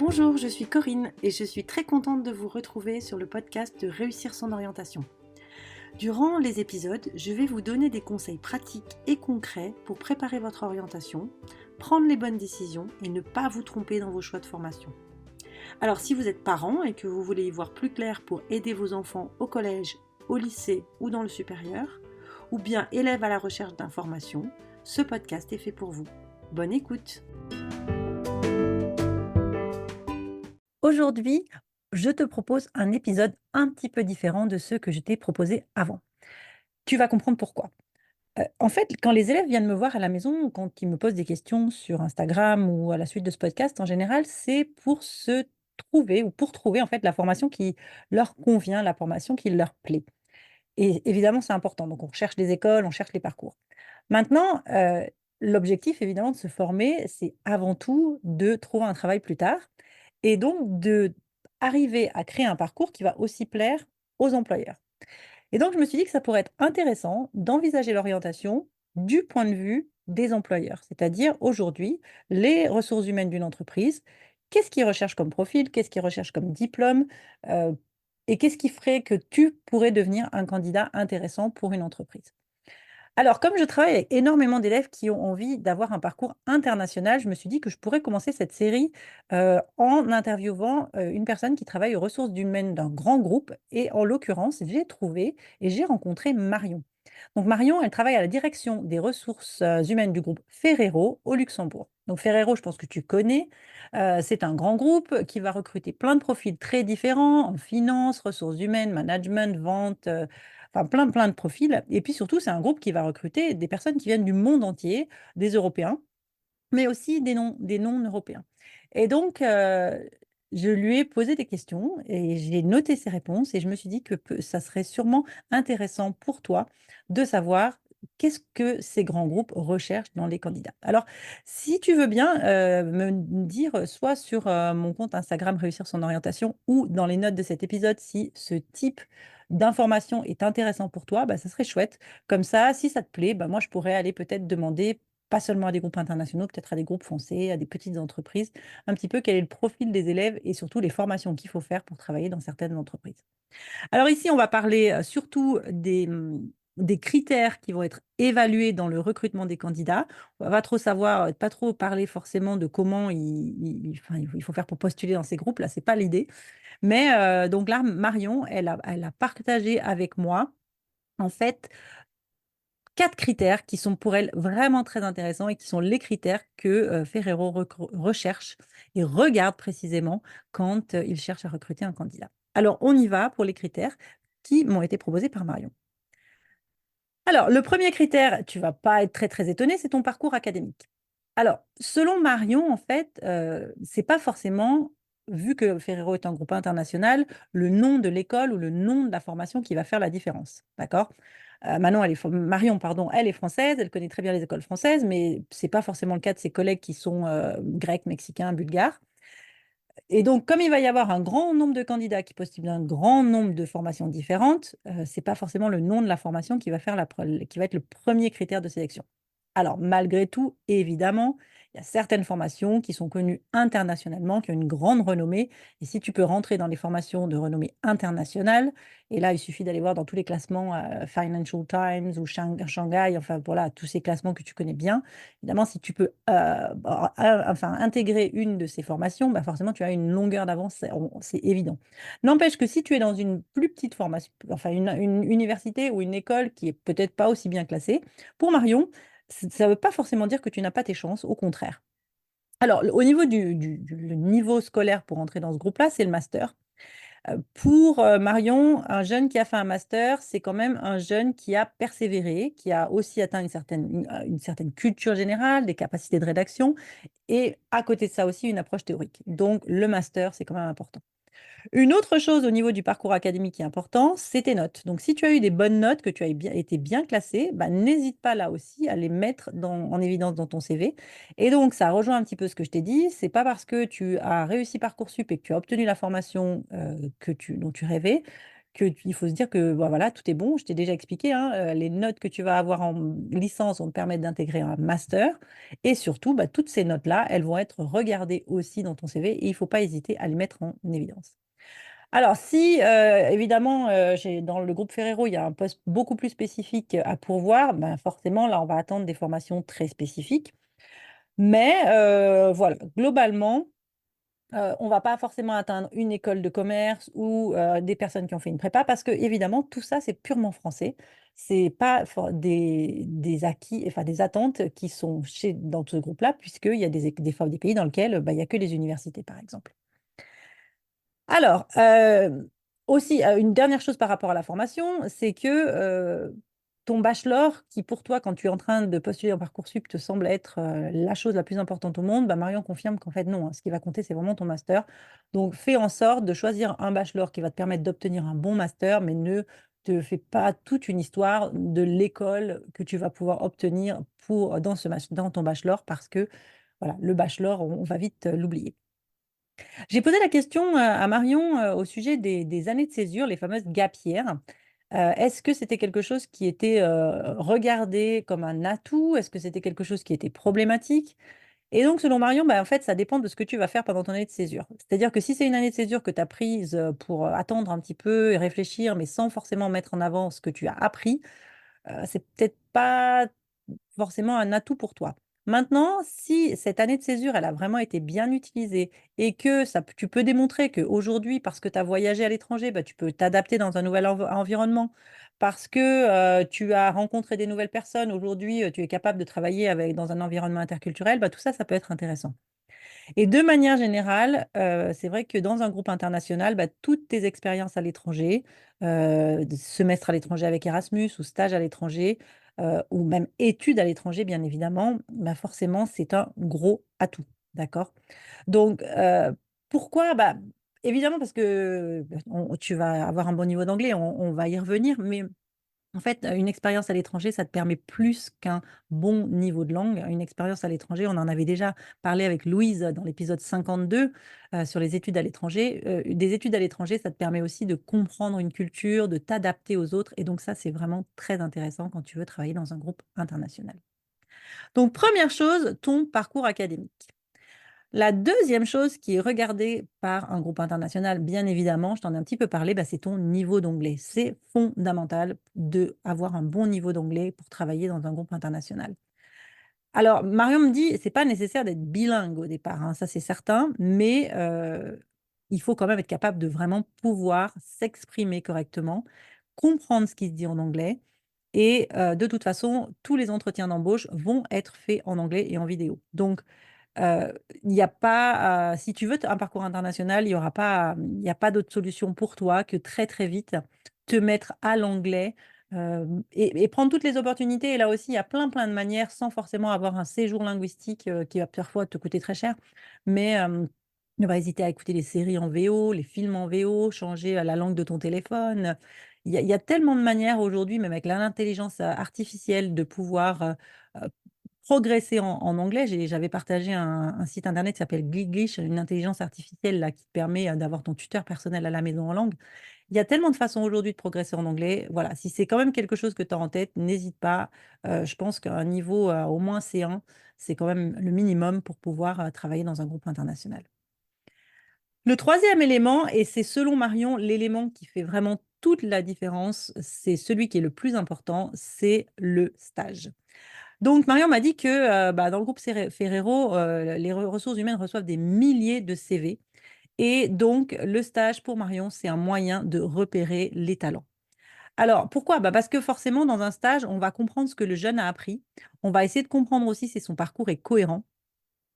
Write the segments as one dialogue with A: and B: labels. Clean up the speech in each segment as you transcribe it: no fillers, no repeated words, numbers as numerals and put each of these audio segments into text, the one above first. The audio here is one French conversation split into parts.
A: Bonjour, je suis Corinne et je suis très contente de vous retrouver sur le podcast de Réussir son orientation. Durant les épisodes, je vais vous donner des conseils pratiques et concrets pour préparer votre orientation, prendre les bonnes décisions et ne pas vous tromper dans vos choix de formation. Alors si vous êtes parent et que vous voulez y voir plus clair pour aider vos enfants au collège, au lycée ou dans le supérieur, ou bien élève à la recherche d'informations, ce podcast est fait pour vous. Bonne écoute!
B: Aujourd'hui, je te propose un épisode un petit peu différent de ceux que je t'ai proposés avant. Tu vas comprendre pourquoi. En fait, quand les élèves viennent me voir à la maison ou quand ils me posent des questions sur Instagram ou à la suite de ce podcast, en général, c'est pour se trouver ou pour trouver en fait la formation qui leur convient, la formation qui leur plaît. Et évidemment, c'est important. Donc, on cherche des écoles, on cherche les parcours. Maintenant, l'objectif évidemment de se former, c'est avant tout de trouver un travail plus tard et donc d'arriver à créer un parcours qui va aussi plaire aux employeurs. Et donc je me suis dit que ça pourrait être intéressant d'envisager l'orientation du point de vue des employeurs. C'est-à-dire aujourd'hui, les ressources humaines d'une entreprise, qu'est-ce qu'ils recherchent comme profil? Qu'est-ce qu'ils recherchent comme diplôme? Heu et qu'est-ce qui ferait que tu pourrais devenir un candidat intéressant pour une entreprise? Alors, comme je travaille avec énormément d'élèves qui ont envie d'avoir un parcours international, je me suis dit que je pourrais commencer cette série, en interviewant, une personne qui travaille aux ressources humaines d'un grand groupe et en l'occurrence, j'ai trouvé et j'ai rencontré Marion. Donc Marion, elle travaille à la direction des ressources, humaines du groupe Ferrero au Luxembourg. Donc Ferrero, je pense que tu connais, c'est un grand groupe qui va recruter plein de profils très différents en finance, ressources humaines, management, vente, enfin plein de profils et puis surtout, c'est un groupe qui va recruter des personnes qui viennent du monde entier, des Européens, mais aussi des non-européens et donc je lui ai posé des questions et j'ai noté ses réponses et je me suis dit que ça serait sûrement intéressant pour toi de savoir qu'est-ce que ces grands groupes recherchent dans les candidats. Alors, si tu veux bien, me dire soit sur, mon compte Instagram Réussir son orientation ou dans les notes de cet épisode si ce type d'information est intéressant pour toi, bah, ça serait chouette. Comme ça, si ça te plaît, bah, moi je pourrais aller peut-être demander pas seulement à des groupes internationaux, peut-être à des groupes français, à des petites entreprises, un petit peu quel est le profil des élèves et surtout les formations qu'il faut faire pour travailler dans certaines entreprises. Alors ici, on va parler, surtout des critères qui vont être évalués dans le recrutement des candidats. On va pas trop savoir, pas trop parler forcément de comment enfin, il faut faire pour postuler dans ces groupes, là, c'est pas l'idée. Mais donc là, Marion, elle a partagé avec moi, en fait, 4 critères qui sont pour elle vraiment très intéressants et qui sont les critères que, Ferrero recherche et regarde précisément quand, il cherche à recruter un candidat. Alors on y va pour les critères qui m'ont été proposés par Marion. Alors le premier critère, tu vas pas être très, très étonné, c'est ton parcours académique. Alors selon Marion, en fait, c'est pas forcément, vu que Ferrero est un groupe international, le nom de l'école ou le nom de la formation qui va faire la différence, d'accord? Marion, pardon, elle est française, elle connaît très bien les écoles françaises, mais c'est pas forcément le cas de ses collègues qui sont, grecs, mexicains, bulgares et donc comme il va y avoir un grand nombre de candidats qui postulent un grand nombre de formations différentes, c'est pas forcément le nom de la formation qui va faire qui va être le premier critère de sélection. Alors malgré tout, évidemment, il y a certaines formations qui sont connues internationalement, qui ont une grande renommée et si tu peux rentrer dans les formations de renommée internationale et là, il suffit d'aller voir dans tous les classements, Financial Times ou Shanghai, enfin voilà, tous ces classements que tu connais bien. Évidemment, si tu peux, enfin intégrer une de ces formations, bah, forcément tu as une longueur d'avance, c'est évident. N'empêche que si tu es dans une plus petite formation, enfin une université ou une école qui est peut-être pas aussi bien classée, pour Marion, ça ne veut pas forcément dire que tu n'as pas tes chances, au contraire. Alors, au niveau le niveau scolaire pour entrer dans ce groupe-là, c'est le master. Pour, Marion, un jeune qui a fait un master, c'est quand même un jeune qui a persévéré, qui a aussi atteint une certaine culture générale, des capacités de rédaction et à côté de ça aussi une approche théorique. Donc le master, c'est quand même important. Une autre chose au niveau du parcours académique qui est important, c'est tes notes. Donc si tu as eu des bonnes notes, que tu as bien été bien classé, bah, n'hésite pas là aussi à les mettre en évidence dans ton CV. Et donc ça rejoint un petit peu ce que je t'ai dit, c'est pas parce que tu as réussi Parcoursup et que tu as obtenu la formation, dont tu rêvais, il faut se dire que bah, voilà, tout est bon. Je t'ai déjà expliqué, hein, les notes que tu vas avoir en licence vont te permettre d'intégrer un master. Et surtout, bah, toutes ces notes-là, elles vont être regardées aussi dans ton CV et il ne faut pas hésiter à les mettre en évidence. Alors, si évidemment, dans le groupe Ferrero, il y a un poste beaucoup plus spécifique à pourvoir, ben forcément, là, on va attendre des formations très spécifiques. Mais voilà, globalement, on va pas forcément atteindre une école de commerce ou des personnes qui ont fait une prépa parce que évidemment, tout ça, c'est purement français. C'est pas des acquis, enfin des attentes qui sont dans ce groupe-là, puisqu'il y a des pays dans lesquels bah, il n'y a que les universités, par exemple. Alors, aussi, une dernière chose par rapport à la formation, c'est que ton bachelor, qui pour toi, quand tu es en train de postuler en Parcoursup, te semble être la chose la plus importante au monde, bah, Marion confirme qu'en fait, non, hein, ce qui va compter, c'est vraiment ton master. Donc, fais en sorte de choisir un bachelor qui va te permettre d'obtenir un bon master, mais ne te fais pas toute une histoire de l'école que tu vas pouvoir obtenir dans ton bachelor, parce que voilà, le bachelor, on va vite l'oublier. J'ai posé la question, à Marion, au sujet des années de césure, les fameuses gap years. Est-ce que c'était quelque chose qui était, regardé comme un atout? Est-ce que c'était quelque chose qui était problématique? Et donc selon Marion, bah, en fait, ça dépend de ce que tu vas faire pendant ton année de césure. C'est-à-dire que si c'est une année de césure que tu as prise, pour, attendre un petit peu et réfléchir, mais sans forcément mettre en avant ce que tu as appris, c'est peut-être pas forcément un atout pour toi. Maintenant, si cette année de césure, elle a vraiment été bien utilisée et que tu peux démontrer qu'aujourd'hui, parce que tu as voyagé à l'étranger, bah, tu peux t'adapter dans un nouvel environnement, parce que tu as rencontré des nouvelles personnes, aujourd'hui, tu es capable de travailler dans un environnement interculturel, bah, tout ça, ça peut être intéressant. Et de manière générale, c'est vrai que dans un groupe international, bah, toutes tes expériences à l'étranger, semestre à l'étranger avec Erasmus ou stage à l'étranger, ou même études à l'étranger bien évidemment, bah, forcément c'est un gros atout, d'accord? Donc, pourquoi? Bah, évidemment parce que, tu vas avoir un bon niveau d'anglais, on va y revenir, mais en fait, une expérience à l'étranger, ça te permet plus qu'un bon niveau de langue. Une expérience à l'étranger, on en avait déjà parlé avec Louise dans l'épisode 52 sur les études à l'étranger. Des études à l'étranger, ça te permet aussi de comprendre une culture, de t'adapter aux autres. Et donc ça, c'est vraiment très intéressant quand tu veux travailler dans un groupe international. Donc, première chose, ton parcours académique. La deuxième chose qui est regardée par un groupe international, bien évidemment, je t'en ai un petit peu parlé, bah, c'est ton niveau d'anglais. C'est fondamental d'avoir un bon niveau d'anglais pour travailler dans un groupe international. Alors, Marion me dit, c'est pas nécessaire d'être bilingue au départ, hein, ça c'est certain, mais il faut quand même être capable de vraiment pouvoir s'exprimer correctement, comprendre ce qui se dit en anglais. Et de toute façon, tous les entretiens d'embauche vont être faits en anglais et en vidéo. Donc, il y a pas si tu veux un parcours international, il y a pas d'autre solution pour toi que très, très vite te mettre à l'anglais, et prendre toutes les opportunités. Et là aussi, il y a plein, plein de manières sans forcément avoir un séjour linguistique, qui va parfois te coûter très cher. Mais, ne pas hésiter à écouter les séries en VO, les films en VO, changer, la langue de ton téléphone. Il y a tellement de manières aujourd'hui, même avec l'intelligence, artificielle, de pouvoir, progresser en anglais. J'avais partagé un site internet qui s'appelle Gliglish, une intelligence artificielle là, qui te permet, d'avoir ton tuteur personnel à la maison en langue. Il y a tellement de façons aujourd'hui de progresser en anglais. Voilà, si c'est quand même quelque chose que tu as en tête, n'hésite pas. Je pense qu'un niveau, au moins C1, c'est quand même le minimum pour pouvoir, travailler dans un groupe international. Le troisième élément, et c'est selon Marion l'élément qui fait vraiment toute la différence, c'est celui qui est le plus important, c'est le stage. Donc Marion m'a dit que, bah, dans le groupe Ferrero, les ressources humaines reçoivent des milliers de CV et donc le stage pour Marion, c'est un moyen de repérer les talents. Alors pourquoi? Bah, parce que forcément dans un stage, on va comprendre ce que le jeune a appris. On va essayer de comprendre aussi si son parcours est cohérent.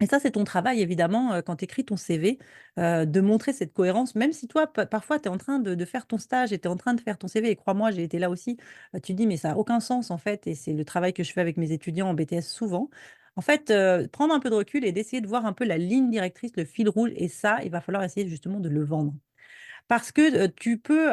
B: Et ça, c'est ton travail évidemment, quand tu écris ton CV, de montrer cette cohérence, même si toi, parfois, tu es en train de faire ton stage et tu es en train de faire ton CV et crois-moi, j'ai été là aussi, tu te dis: «Mais ça a aucun sens en fait» et c'est le travail que je fais avec mes étudiants en BTS souvent. En fait, prendre un peu de recul et d'essayer de voir un peu la ligne directrice, le fil rouge et ça, il va falloir essayer justement de le vendre. Parce que, tu peux,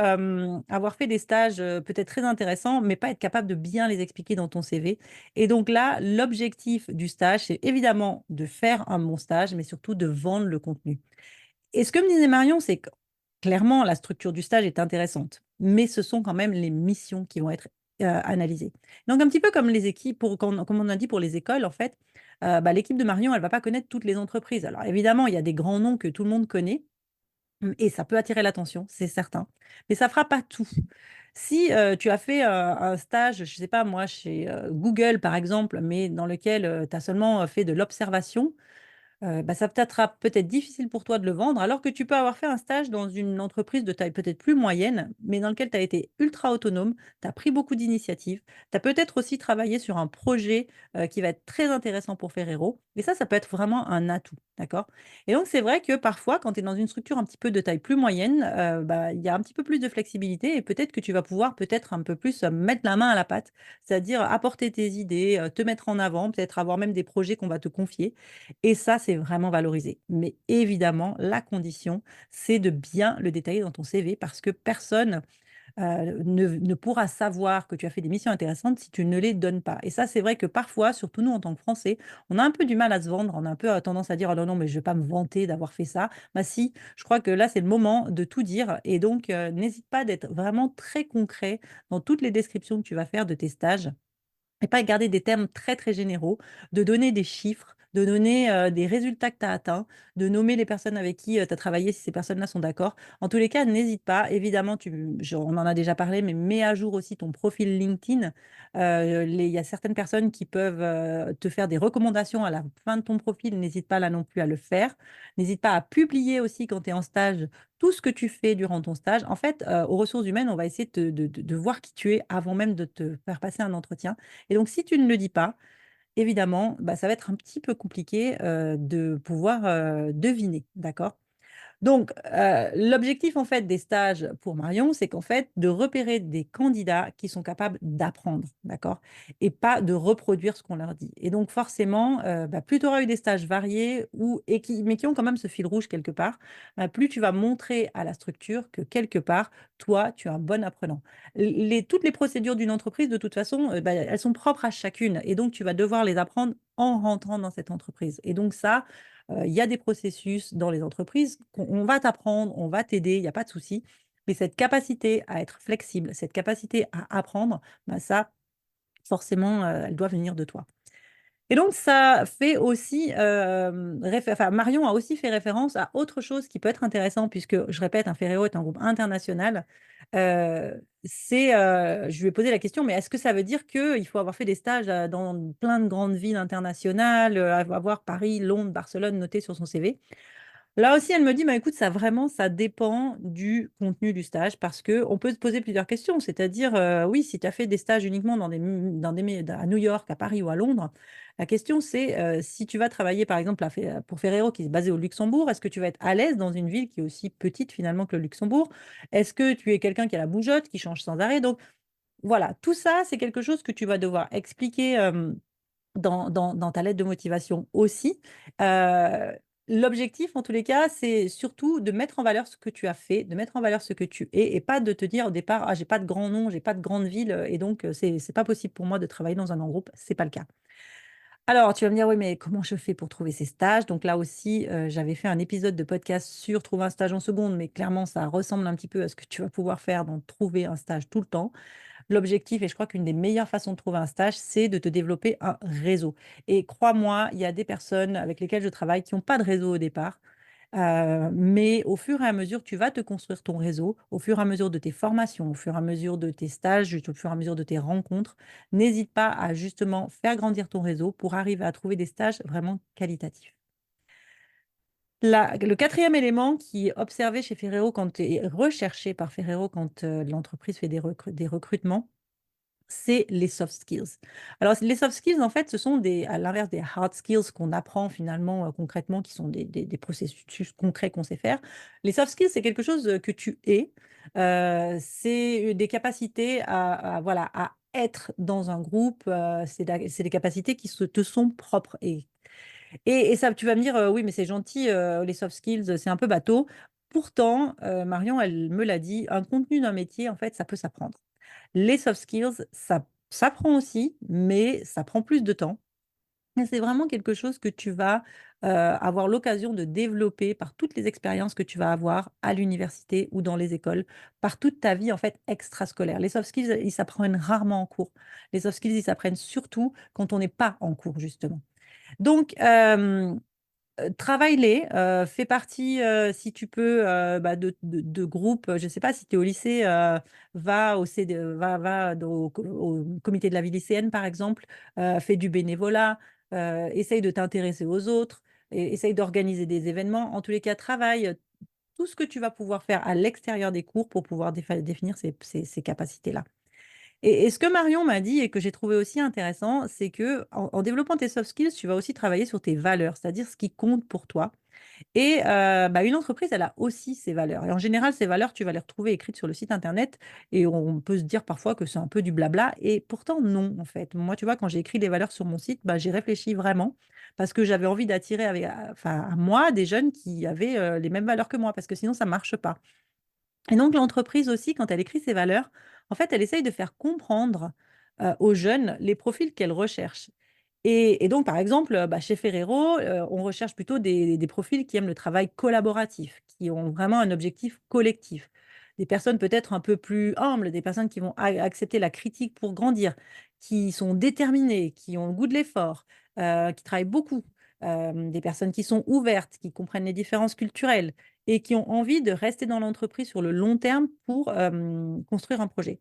B: avoir fait des stages, peut-être très intéressants, mais pas être capable de bien les expliquer dans ton CV. Et donc là, l'objectif du stage, c'est évidemment de faire un bon stage, mais surtout de vendre le contenu. Et ce que me disait Marion, c'est que clairement, la structure du stage est intéressante, mais ce sont quand même les missions qui vont être analysées. Donc, un petit peu comme les équipes, comme on a dit pour les écoles, en fait, bah, l'équipe de Marion, elle ne va pas connaître toutes les entreprises. Alors, évidemment, il y a des grands noms que tout le monde connaît, et ça peut attirer l'attention, c'est certain, mais ça ne fera pas tout. Si tu as fait un stage, je ne sais pas moi, chez Google, par exemple, mais dans lequel tu as seulement fait de l'observation, bah, ça peut-être peut-être difficile pour toi de le vendre, alors que tu peux avoir fait un stage dans une entreprise de taille peut-être plus moyenne, mais dans lequel tu as été ultra autonome, tu as pris beaucoup d'initiatives, tu as peut-être aussi travaillé sur un projet qui va être très intéressant pour Ferrero, et ça peut être vraiment un atout, d'accord? Et donc c'est vrai que parfois, quand tu es dans une structure un petit peu de taille plus moyenne, bah, il y a un petit peu plus de flexibilité et peut-être que tu vas pouvoir peut-être un peu plus mettre la main à la pâte, c'est-à-dire apporter tes idées, te mettre en avant, peut-être avoir même des projets qu'on va te confier et ça, c'est vraiment valorisé. Mais évidemment, la condition, c'est de bien le détailler dans ton CV parce que personne ne pourra savoir que tu as fait des missions intéressantes si tu ne les donnes pas. Et ça, c'est vrai que parfois, surtout nous en tant que Français, on a un peu du mal à se vendre, on a un peu tendance à dire: «Oh non, non, mais je ne vais pas me vanter d'avoir fait ça». Bah si, je crois que là, c'est le moment de tout dire et donc n'hésite pas d'être vraiment très concret dans toutes les descriptions que tu vas faire de tes stages et pas garder des termes très, très généraux, de donner des chiffres, de donner, des résultats que tu as atteints, de nommer les personnes avec qui, tu as travaillé si ces personnes-là sont d'accord. En tous les cas, n'hésite pas, évidemment, on en a déjà parlé, mais mets à jour aussi ton profil LinkedIn. Il y a certaines personnes qui peuvent, te faire des recommandations à la fin de ton profil, n'hésite pas là non plus à le faire. N'hésite pas à publier aussi quand tu es en stage, tout ce que tu fais durant ton stage. En fait, aux ressources humaines, on va essayer de voir qui tu es avant même de te faire passer un entretien et donc, si tu ne le dis pas, évidemment, bah, ça va être un petit peu compliqué, de pouvoir, deviner, d'accord? Donc, l'objectif en fait des stages pour Marion, c'est qu'en fait de repérer des candidats qui sont capables d'apprendre, d'accord? Et pas de reproduire ce qu'on leur dit. Et donc forcément, bah, plus tu auras eu des stages variés mais qui ont quand même ce fil rouge quelque part, bah, plus tu vas montrer à la structure que quelque part, toi, tu es un bon apprenant. Toutes les procédures d'une entreprise, de toute façon, bah, elles sont propres à chacune et donc tu vas devoir les apprendre en rentrant dans cette entreprise. Et donc ça, il y a des processus dans les entreprises qu'on va t'apprendre, on va t'aider, il y a pas de souci. Mais cette capacité à être flexible, cette capacité à apprendre, bah, ça, forcément, elle doit venir de toi. Et donc ça fait aussi, Marion a aussi fait référence à autre chose qui peut être intéressant puisque, je répète, un Ferrero est un groupe international. Je lui ai posé la question: «Mais est-ce que ça veut dire qu'il faut avoir fait des stages, dans plein de grandes villes internationales, avoir Paris, Londres, Barcelone noté sur son CV?» Là aussi, elle me dit: «Bah, écoute, ça vraiment, ça dépend du contenu du stage parce que on peut se poser plusieurs questions. C'est-à-dire, oui, si tu as fait des stages uniquement dans des mé à New York, à Paris ou à Londres, la question c'est, si tu vas travailler par exemple pour Ferrero qui est basé au Luxembourg, est-ce que tu vas être à l'aise dans une ville qui est aussi petite finalement que le Luxembourg? Est-ce que tu es quelqu'un qui a la bougeotte, qui change sans arrêt?» Donc voilà, tout ça, c'est quelque chose que tu vas devoir expliquer, dans ta lettre de motivation aussi. Heu, L'objectif en tous les cas, c'est surtout de mettre en valeur ce que tu as fait, de mettre en valeur ce que tu es et pas de te dire au départ: «Ah j'ai pas de grand nom, j'ai pas de grande ville, et donc c'est pas possible pour moi de travailler dans un grand groupe». C'est pas le cas. Alors tu vas me dire: «Oui, mais comment je fais pour trouver ces stages?» Donc là aussi, j'avais fait un épisode de podcast sur trouver un stage en seconde, mais clairement ça ressemble un petit peu à ce que tu vas pouvoir faire, donc trouver un stage tout le temps. L'objectif et je crois qu'une des meilleures façons de trouver un stage, c'est de te développer un réseau et crois-moi, il y a des personnes avec lesquelles je travaille qui ont pas de réseau au départ, mais au fur et à mesure, tu vas te construire ton réseau, au fur et à mesure de tes formations, au fur et à mesure de tes stages, au fur et à mesure de tes rencontres. N'hésite pas à justement faire grandir ton réseau pour arriver à trouver des stages vraiment qualitatifs. Le quatrième élément qui est observé chez Ferrero quand et recherché par Ferrero quand, l'entreprise fait des recrutements, c'est les soft skills. Alors les soft skills, en fait, ce sont à l'inverse des hard skills qu'on apprend finalement, concrètement, qui sont des processus concrets qu'on sait faire. Les soft skills, c'est quelque chose, que tu es, c'est des capacités voilà, à être dans un groupe, c'est des capacités qui te sont propres et ça tu vas me dire: «Oui, mais c'est gentil, les soft skills, c'est un peu bateau». Pourtant, Marion, elle me l'a dit, un contenu d'un métier, en fait, ça peut s'apprendre. Les soft skills, ça s'apprend aussi, mais ça prend plus de temps. Mais c'est vraiment quelque chose que tu vas, avoir l'occasion de développer par toutes les expériences que tu vas avoir à l'université ou dans les écoles, par toute ta vie, en fait, extrascolaire. Les soft skills, ils s'apprennent rarement en cours. Les soft skills, ils s'apprennent surtout quand on n'est pas en cours, justement. Donc, travaille-les, fais partie, si tu peux, bah, de groupes, je ne sais pas si tu es au lycée, va au CD va au comité de la vie lycéenne, par exemple, fais du bénévolat, essaye de t'intéresser aux autres et essaye d'organiser des événements. En tous les cas, travaille, tout ce que tu vas pouvoir faire à l'extérieur des cours pour pouvoir définir ces capacités-là. Et ce que Marion m'a dit et que j'ai trouvé aussi intéressant, c'est qu'en développant tes soft skills, tu vas aussi travailler sur tes valeurs, c'est-à-dire ce qui compte pour toi. Et bah, une entreprise, elle a aussi ses valeurs. Et en général, ces valeurs, tu vas les retrouver écrites sur le site internet et on peut se dire parfois que c'est un peu du blabla et pourtant non, en fait. Moi, tu vois, quand j'ai écrit des valeurs sur mon site, bah, j'ai réfléchi vraiment parce que j'avais envie d'attirer enfin, à moi des jeunes qui avaient les mêmes valeurs que moi parce que sinon, ça ne marche pas. Et donc l'entreprise aussi, quand elle écrit ses valeurs, en fait, elle essaye de faire comprendre, aux jeunes les profils qu'elle recherche. Et donc par exemple, bah, chez Ferrero, on recherche plutôt des profils qui aiment le travail collaboratif, qui ont vraiment un objectif collectif. Des personnes peut-être un peu plus humbles, des personnes qui vont accepter la critique pour grandir, qui sont déterminées, qui ont le goût de l'effort, qui travaillent beaucoup. Des personnes qui sont ouvertes, qui comprennent les différences culturelles et qui ont envie de rester dans l'entreprise sur le long terme pour, construire un projet.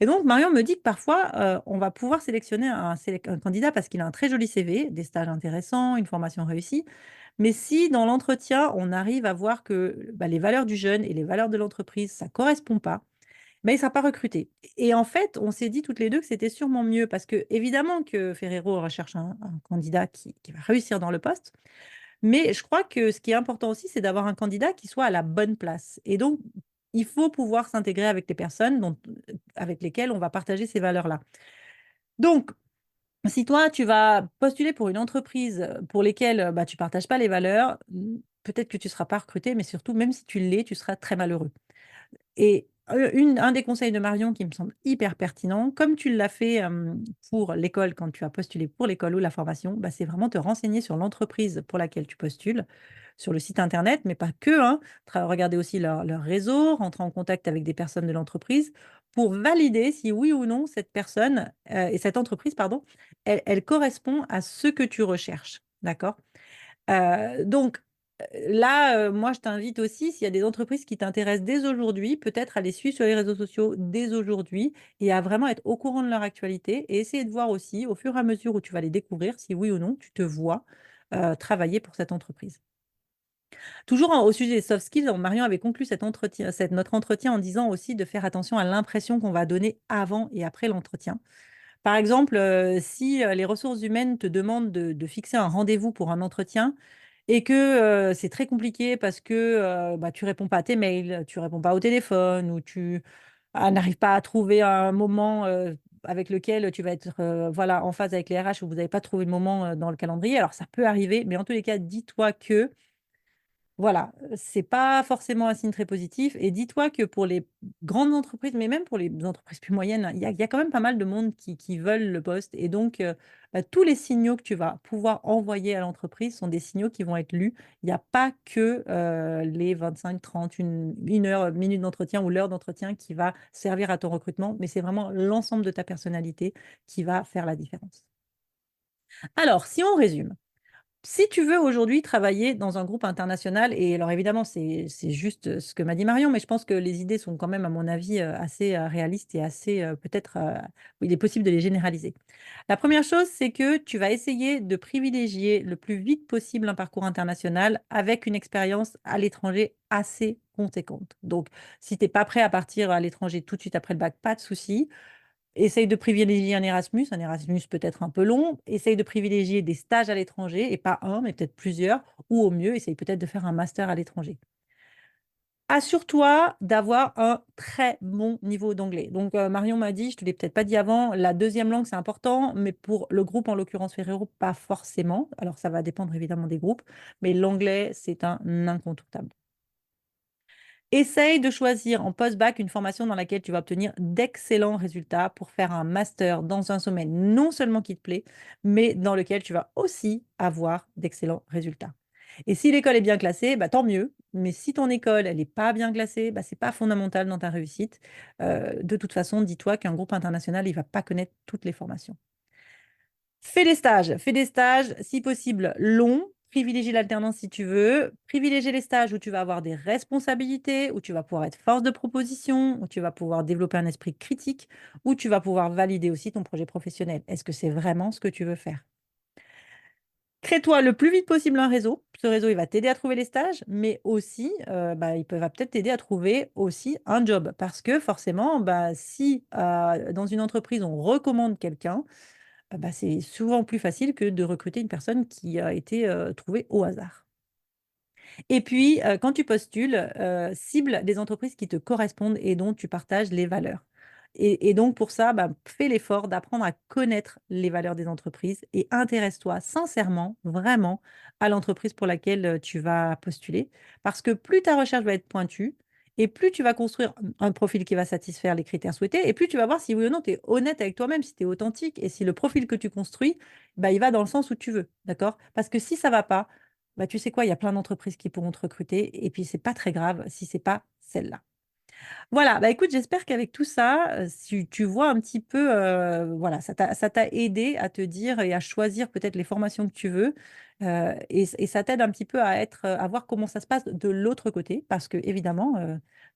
B: Et donc Marion me dit que parfois, on va pouvoir sélectionner un candidat parce qu'il a un très joli CV, des stages intéressants, une formation réussie. Mais si dans l'entretien, on arrive à voir que, bah, les valeurs du jeune et les valeurs de l'entreprise, ça ne correspond pas, bah, il ne sera pas recruté. Et en fait, on s'est dit toutes les 2 que c'était sûrement mieux parce que évidemment que Ferrero recherche un candidat qui va réussir dans le poste, mais je crois que ce qui est important aussi, c'est d'avoir un candidat qui soit à la bonne place. Et donc, il faut pouvoir s'intégrer avec les personnes avec lesquelles on va partager ces valeurs-là. Donc, si toi, tu vas postuler pour une entreprise pour lesquelles bah, tu ne partages pas les valeurs, peut-être que tu ne seras pas recruté, mais surtout, même si tu l'es, tu seras très malheureux. Et un des conseils de Marion qui me semble hyper pertinent, comme tu l'as fait, pour l'école quand tu as postulé pour l'école ou la formation, bah, c'est vraiment te renseigner sur l'entreprise pour laquelle tu postules, sur le site internet, mais pas que, hein. Regarder aussi leur réseau, rentrer en contact avec des personnes de l'entreprise pour valider si oui ou non cette personne, et cette entreprise, pardon, elle correspond à ce que tu recherches, d'accord? Donc, là, moi, je t'invite aussi, s'il y a des entreprises qui t'intéressent dès aujourd'hui, peut-être à les suivre sur les réseaux sociaux dès aujourd'hui et à vraiment être au courant de leur actualité et essayer de voir aussi, au fur et à mesure où tu vas les découvrir, si oui ou non, tu te vois, travailler pour cette entreprise. Toujours au sujet des soft skills, Marion avait conclu notre entretien en disant aussi de faire attention à l'impression qu'on va donner avant et après l'entretien. Par exemple, si, les ressources humaines te demandent de fixer un rendez-vous pour un entretien et que, c'est très compliqué parce que, bah, tu réponds pas à tes mails, tu réponds pas au téléphone ou tu, n'arrives pas à trouver un moment, avec lequel tu vas être, voilà, en phase avec les RH ou vous n'avez pas trouvé le moment, dans le calendrier. Alors ça peut arriver, mais en tous les cas, dis-toi que voilà, c'est pas forcément un signe très positif et dis-toi que pour les grandes entreprises, mais même pour les entreprises plus moyennes, il y a quand même pas mal de monde qui veulent le poste et donc bah, tous les signaux que tu vas pouvoir envoyer à l'entreprise sont des signaux qui vont être lus. Il n'y a pas que, les 25, 30, une heure, minute d'entretien ou l'heure d'entretien qui va servir à ton recrutement, mais c'est vraiment l'ensemble de ta personnalité qui va faire la différence. Alors, si on résume si tu veux aujourd'hui travailler dans un groupe international et alors évidemment c'est juste, ce que m'a dit Marion, mais je pense que les idées sont quand même à mon avis, assez, réalistes et assez, peut-être, il est possible de les généraliser. La première chose, c'est que tu vas essayer de privilégier le plus vite possible un parcours international avec une expérience à l'étranger assez conséquente. Donc si tu es pas prêt à partir à l'étranger tout de suite après le bac, pas de souci. Essaye de privilégier un Erasmus peut-être un peu long. Essaye de privilégier des stages à l'étranger et pas un, mais peut-être plusieurs ou au mieux, essaye peut-être de faire un master à l'étranger. Assure-toi d'avoir un très bon niveau d'anglais. Donc, Marion m'a dit, je te l'ai peut-être pas dit avant, la deuxième langue, c'est important, mais pour le groupe, en l'occurrence Ferrero, pas forcément. Alors, ça va dépendre évidemment des groupes, mais l'anglais, c'est un incontournable. Essaye de choisir en post-bac une formation dans laquelle tu vas obtenir d'excellents résultats pour faire un master dans un domaine non seulement qui te plaît, mais dans lequel tu vas aussi avoir d'excellents résultats. Et si l'école est bien classée, bah, tant mieux. Mais si ton école, elle n'est pas bien classée, bah, ce n'est pas fondamental dans ta réussite. De toute façon, dis-toi qu'un groupe international, il ne va pas connaître toutes les formations. Fais des stages, si possible, longs. Privilégie l'alternance si tu veux. Privilégie les stages où tu vas avoir des responsabilités, où tu vas pouvoir être force de proposition, où tu vas pouvoir développer un esprit critique, où tu vas pouvoir valider aussi ton projet professionnel. Est-ce que c'est vraiment ce que tu veux faire? Crée-toi le plus vite possible un réseau. Ce réseau, il va t'aider à trouver les stages, mais aussi, bah, va peut-être t'aider à trouver aussi un job. Parce que forcément, bah, si dans une entreprise, on recommande quelqu'un, bah, c'est souvent plus facile que de recruter une personne qui a été trouvée au hasard. Et puis, quand tu postules, cible des entreprises qui te correspondent et dont tu partages les valeurs. Et donc pour ça, bah, fais l'effort d'apprendre à connaître les valeurs des entreprises et intéresse-toi sincèrement, vraiment, à l'entreprise pour laquelle, tu vas postuler. Parce que plus ta recherche va être pointue et plus tu vas construire un profil qui va satisfaire les critères souhaités et plus tu vas voir si oui ou non tu es honnête avec toi-même, si tu es authentique et si le profil que tu construis, bah, il va dans le sens où tu veux, d'accord? Parce que si ça va pas, bah, tu sais quoi? Il y a plein d'entreprises qui pourront te recruter et puis c'est pas très grave si c'est pas celle-là. Voilà, bah, écoute, j'espère qu'avec tout ça, tu vois un petit peu, voilà, ça t'a aidé à te dire et à choisir peut-être les formations que tu veux, et ça t'aide un petit peu à être, à voir comment ça se passe de l'autre côté. Parce qu'évidemment,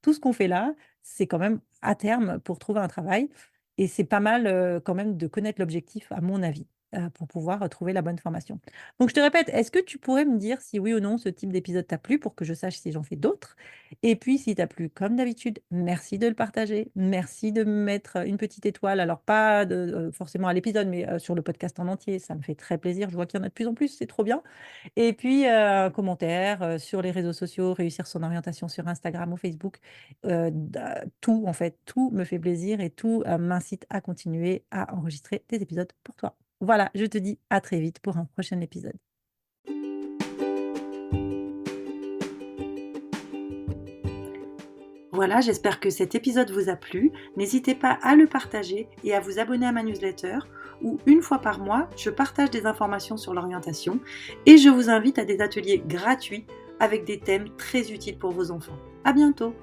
B: tout ce qu'on fait là, c'est quand même à terme pour trouver un travail et c'est pas mal, quand même de connaître l'objectif à mon avis, pour pouvoir, trouver la bonne formation. Donc je te répète, est-ce que tu pourrais me dire si oui ou non ce type d'épisode t'a plu pour que je sache si j'en fais d'autres? Et puis, si t'a plu, comme d'habitude, merci de le partager. Merci de me mettre une petite étoile. Alors, pas de, forcément à l'épisode, mais sur le podcast en entier. Ça me fait très plaisir. Je vois qu'il y en a de plus en plus. C'est trop bien. Et puis, un commentaire sur les réseaux sociaux, réussir son orientation sur Instagram ou Facebook. Tout, en fait, tout me fait plaisir et tout m'incite à continuer à enregistrer des épisodes pour toi. Voilà, je te dis à très vite pour un prochain épisode.
A: Voilà, j'espère que cet épisode vous a plu. N'hésitez pas à le partager et à vous abonner à ma newsletter où une fois par mois, je partage des informations sur l'orientation et je vous invite à des ateliers gratuits avec des thèmes très utiles pour vos enfants. À bientôt!